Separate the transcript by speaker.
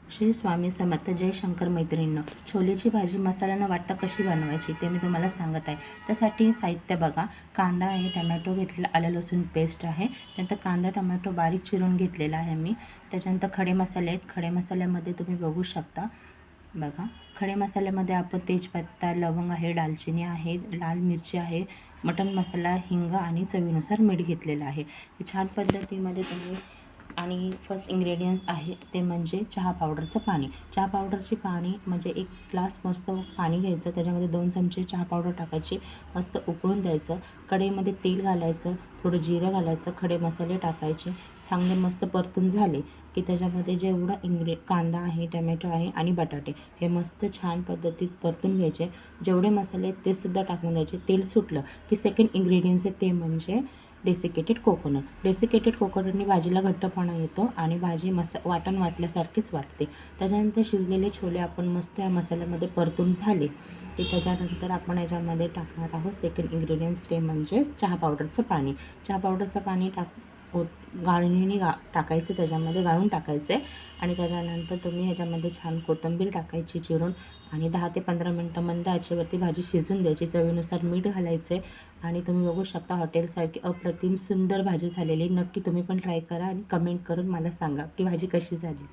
Speaker 1: श्री स्वामी समर्थ. जय शंकर मैत्रिणींनो. छोलेची भाजी मसाला न वाटता कशी बनवायची ते मी तुम्हाला सांगत आहे. त्यासाठी साहित्य बघा. कांदा आहे, टमॅटो घेतलेला, आलं लसूण पेस्ट आहे, त्यानंतर कांदा टमॅटो बारीक चिरून घेतलेला आहे मी. त्याच्यानंतर खडे मसाले आहेत. खडे मसाल्यामध्ये तुम्ही बघू शकता बघा. खडे मसाल्यामध्ये आपण तेजपत्ता, लवंग आहे, दालचिनी आहे, लाल मिरची आहे, मटण मसाला, हिंग आणि चवीनुसार मीठ घेतलेलं आहे. हे छान पद्धतीमध्ये तुम्ही आणि फर्स्ट इंग्रेडियंट्स आहे ते म्हणजे चहा पावडरचं पाणी. चहा पावडरचे पाणी म्हणजे एक ग्लास मस्त पाणी घ्यायचं, त्याच्यामध्ये 2 चमचे चहा पावडर टाकायची, मस्त उकळून द्यायचं. कढईमध्ये तेल घालायचं, थोडं जिरं घालायचं, खडे मसाले टाकायचे, चांगले मस्त परतून झाले की त्याच्यामध्ये जेवढा कांदा आहे, टमॅटो आहे आणि बटाटे हे मस्त छान पद्धतीत परतून घ्यायचे. जेवढे मसाले आहेत ते सुद्धा टाकून द्यायचे. तेल सुटलं की सेकंड इंग्रेडियंट्स आहे ते म्हणजे डेसिकेटेड कोकोनट. डेसिकेटेड कोकोनटने भाजीला घट्टपणा येतो आणि भाजी वाटण वाटल्यासारखीच वाटते. त्याच्यानंतर शिजलेले छोले आपण मस्त या मसाल्यामध्ये परतून झाले की त्याच्यानंतर आपण याच्यामध्ये टाकणार आहोत सेकंड इंग्रेडियंट्स ते म्हणजे चहा पावडरचं पाणी. चहा पावडरचं पाणी गाळणीने टाकायचं, त्याच्यामध्ये गाळून टाकायचं आहे आणि त्याच्यानंतर तुम्ही ह्याच्यामध्ये छान कोथिंबीर टाकायची चिरून आणि 10 ते 15 मिनटं मंद आचेवरती भाजी शिजून द्यायची. चवीनुसार मीठ घालायचं आहे आणि तुम्ही बघू शकता हॉटेलसारखी अप्रतिम सुंदर भाजी झालेली. नक्की तुम्ही पण ट्राय करा आणि कमेंट करून मला सांगा की भाजी कशी झाली.